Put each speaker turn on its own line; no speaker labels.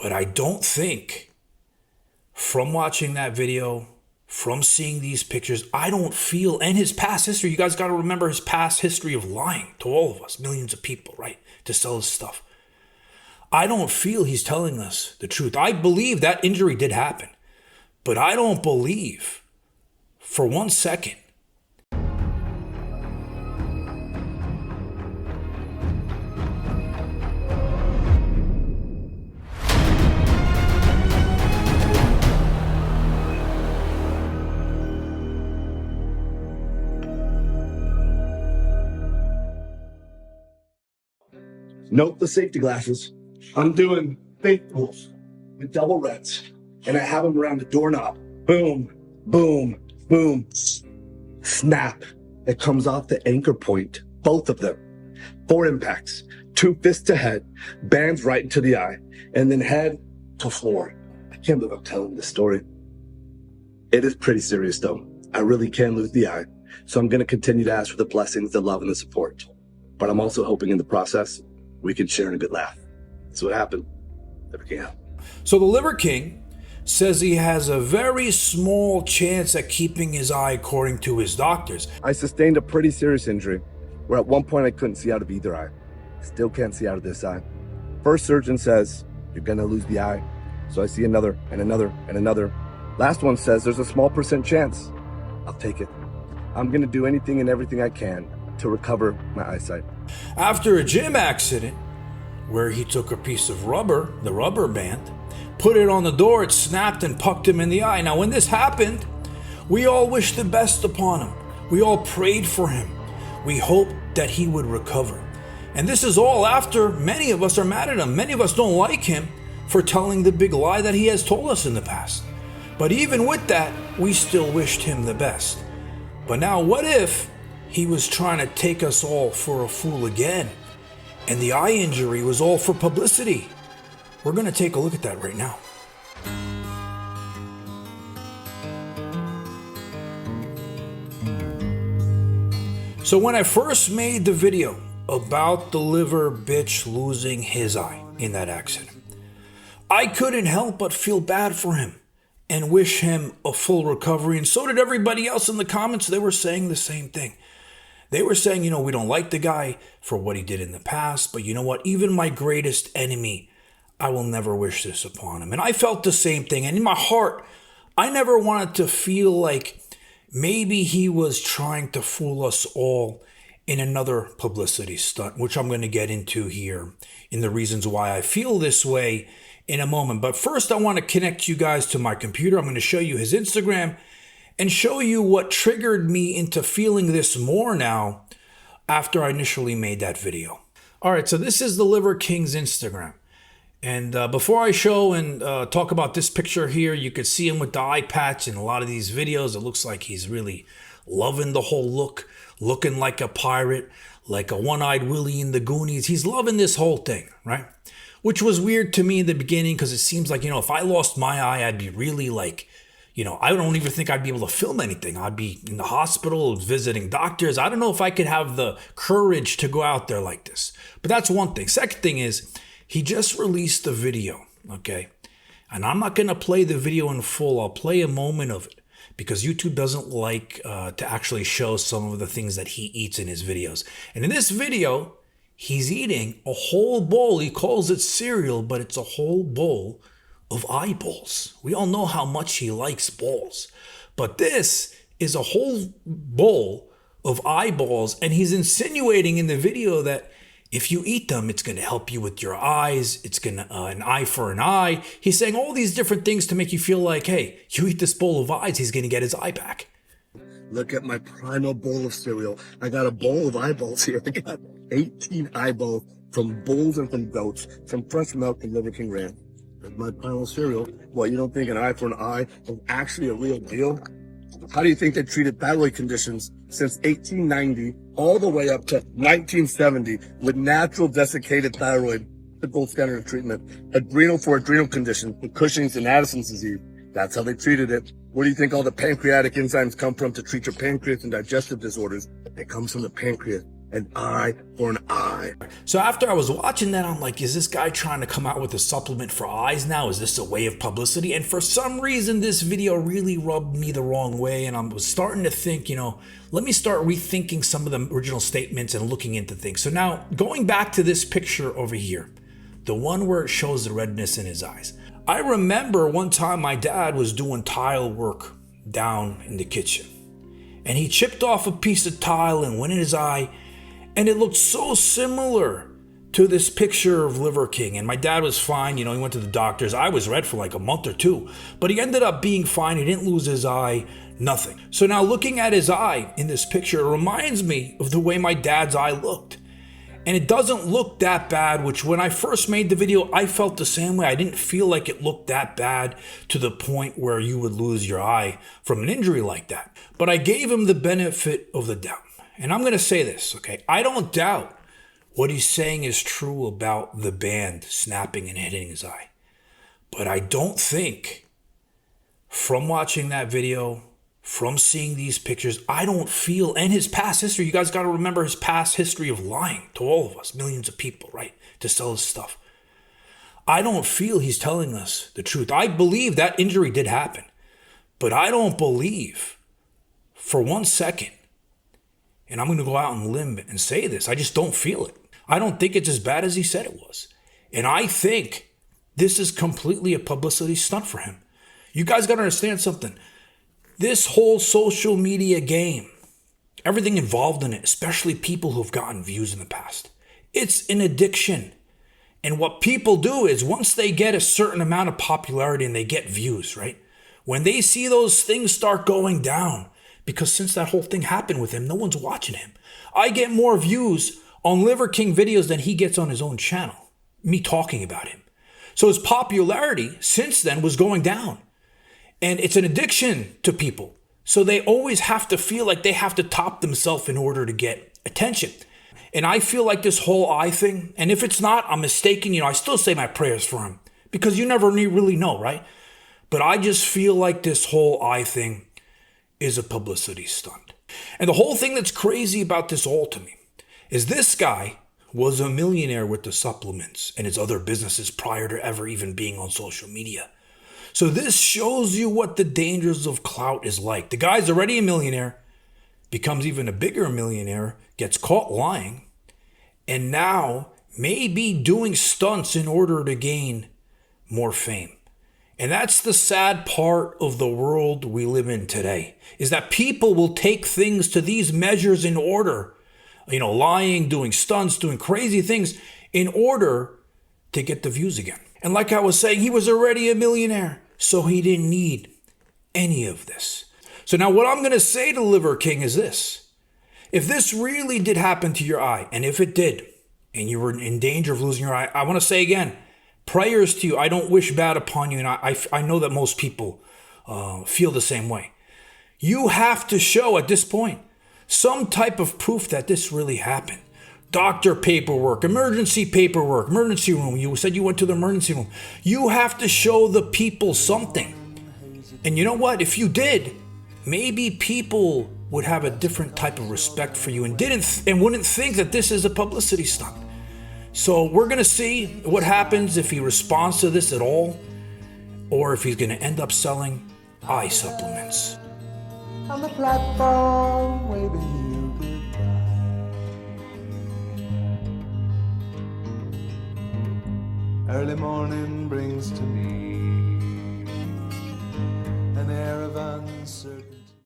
But I don't think, from watching that video, from seeing these pictures, I don't feel, and his past history, you guys got to remember his past history of lying to all of us, millions of people, right, to sell his stuff. I don't feel he's telling us the truth. I believe that injury did happen, but I don't believe for 1 second
Note the safety glasses. I'm doing fake pulls with double reds, and I have them around the doorknob. Boom, boom, boom. Snap. It comes off the anchor point, both of them. 4 impacts, 2 fists to head, bands right into the eye, and then head to floor. I can't believe I'm telling this story. It is pretty serious though. I really can lose the eye, so I'm going to continue to ask for the blessings, the love, and the support. But I'm also hoping in the process, we can share a good laugh. That's what happened. Never can.
So the Liver King says he has a very small chance at keeping his eye according to his doctors.
I sustained a pretty serious injury where at one point I couldn't see out of either eye. Still can't see out of this eye. First surgeon says, you're gonna lose the eye. So I see another and another and another. Last one says there's a small % chance. I'll take it. I'm gonna do anything and everything I can to recover my eyesight.
After a gym accident where he took a piece of rubber, the rubber band, put it on the door, it snapped and pucked him in the eye. Now when this happened, we all wished the best upon him. We all prayed for him. We hoped that he would recover. And this is all after many of us are mad at him. Many of us don't like him for telling the big lie that he has told us in the past. But even with that, we still wished him the best. But now what if he was trying to take us all for a fool again, and the eye injury was all for publicity? We're going to take a look at that right now. So when I first made the video about the liver bitch losing his eye in that accident, I couldn't help but feel bad for him and wish him a full recovery. And so did everybody else in the comments. They were saying the same thing. They were saying, we don't like the guy for what he did in the past, but you know what? Even my greatest enemy, I will never wish this upon him. And I felt the same thing. And in my heart, I never wanted to feel like maybe he was trying to fool us all in another publicity stunt, which I'm going to get into here in the reasons why I feel this way in a moment. But first, I want to connect you guys to my computer. I'm going to show you his Instagram and show you what triggered me into feeling this more now after I initially made that video. All right, so this is the Liver King's Instagram. And before I show and talk about this picture here, you could see him with the eye patch in a lot of these videos. It looks like he's really loving the whole look, looking like a pirate, like a one-eyed Willie in the Goonies. He's loving this whole thing, right? Which was weird to me in the beginning because it seems like, if I lost my eye, I'd be really like, I don't even think I'd be able to film anything. I'd be in the hospital visiting doctors. I don't know if I could have the courage to go out there like this. But that's one thing. Second thing is, he just released a video, okay? And I'm not going to play the video in full. I'll play a moment of it because YouTube doesn't like to actually show some of the things that he eats in his videos. And in this video, he's eating a whole bowl. He calls it cereal, but it's a whole bowl of eyeballs. We all know how much he likes balls. But this is a whole bowl of eyeballs, and he's insinuating in the video that if you eat them, it's going to help you with your eyes. It's going to an eye for an eye. He's saying all these different things to make you feel like, hey, you eat this bowl of eyes, he's going to get his eye back.
Look at my primal bowl of cereal. I got a bowl of eyeballs here. I got 18 eyeballs from bulls and from goats, from fresh milk and Liver King ran. That's my primal cereal. What, you don't think an eye for an eye is actually a real deal? How do you think they treated thyroid conditions since 1890 all the way up to 1970 with natural desiccated thyroid, the gold standard of treatment? Adrenal for adrenal conditions, with Cushing's and Addison's disease. That's how they treated it. Where do you think all the pancreatic enzymes come from to treat your pancreas and digestive disorders? It comes from the pancreas. An eye for an eye.
So after I was watching that, I'm like, is this guy trying to come out with a supplement for eyes now? Is this a way of publicity? And for some reason, this video really rubbed me the wrong way. And I was starting to think, let me start rethinking some of the original statements and looking into things. So now going back to this picture over here, the one where it shows the redness in his eyes. I remember one time my dad was doing tile work down in the kitchen. And he chipped off a piece of tile and went in his eye. And it looked so similar to this picture of Liver King. And my dad was fine. He went to the doctors. I was red for like a month or two. But he ended up being fine. He didn't lose his eye, nothing. So now looking at his eye in this picture, it reminds me of the way my dad's eye looked. And it doesn't look that bad, which when I first made the video, I felt the same way. I didn't feel like it looked that bad to the point where you would lose your eye from an injury like that. But I gave him the benefit of the doubt. And I'm going to say this, okay? I don't doubt what he's saying is true about the band snapping and hitting his eye. But I don't think, from watching that video, from seeing these pictures, I don't feel, and his past history, you guys got to remember his past history of lying to all of us, millions of people, right? To sell his stuff. I don't feel he's telling us the truth. I believe that injury did happen. But I don't believe for 1 second, and I'm going to go out on a limb and say this, I just don't feel it. I don't think it's as bad as he said it was. And I think this is completely a publicity stunt for him. You guys got to understand something. This whole social media game, everything involved in it, especially people who've gotten views in the past, it's an addiction. And what people do is once they get a certain amount of popularity and they get views, right? When they see those things start going down, because since that whole thing happened with him, no one's watching him. I get more views on Liver King videos than he gets on his own channel, me talking about him. So his popularity since then was going down. And it's an addiction to people. So they always have to feel like they have to top themselves in order to get attention. And I feel like this whole eye thing, and if it's not, I'm mistaken. I still say my prayers for him because you never really know, right? But I just feel like this whole eye thing is a publicity stunt. And the whole thing that's crazy about this all to me is this guy was a millionaire with the supplements and his other businesses prior to ever even being on social media. So this shows you what the dangers of clout is like. The guy's already a millionaire, becomes even a bigger millionaire, gets caught lying, and now may be doing stunts in order to gain more fame. And that's the sad part of the world we live in today, is that people will take things to these measures in order, lying, doing stunts, doing crazy things in order to get the views again. And like I was saying, he was already a millionaire, so he didn't need any of this. So now what I'm going to say to Liver King is this. If this really did happen to your eye, and if it did, and you were in danger of losing your eye, I want to say again, prayers to you. I don't wish bad upon you, and I know that most people feel the same way. You have to show at this point some type of proof that this really happened. Doctor paperwork, emergency room. You said you went to the emergency room. You have to show the people something. And you know what? If you did, maybe people would have a different type of respect for you and wouldn't think that this is a publicity stunt. So we're going to see what happens if he responds to this at all, or if he's going to end up selling eye supplements.
On the platform, waving you goodbye. Early morning brings to me an air of uncertainty.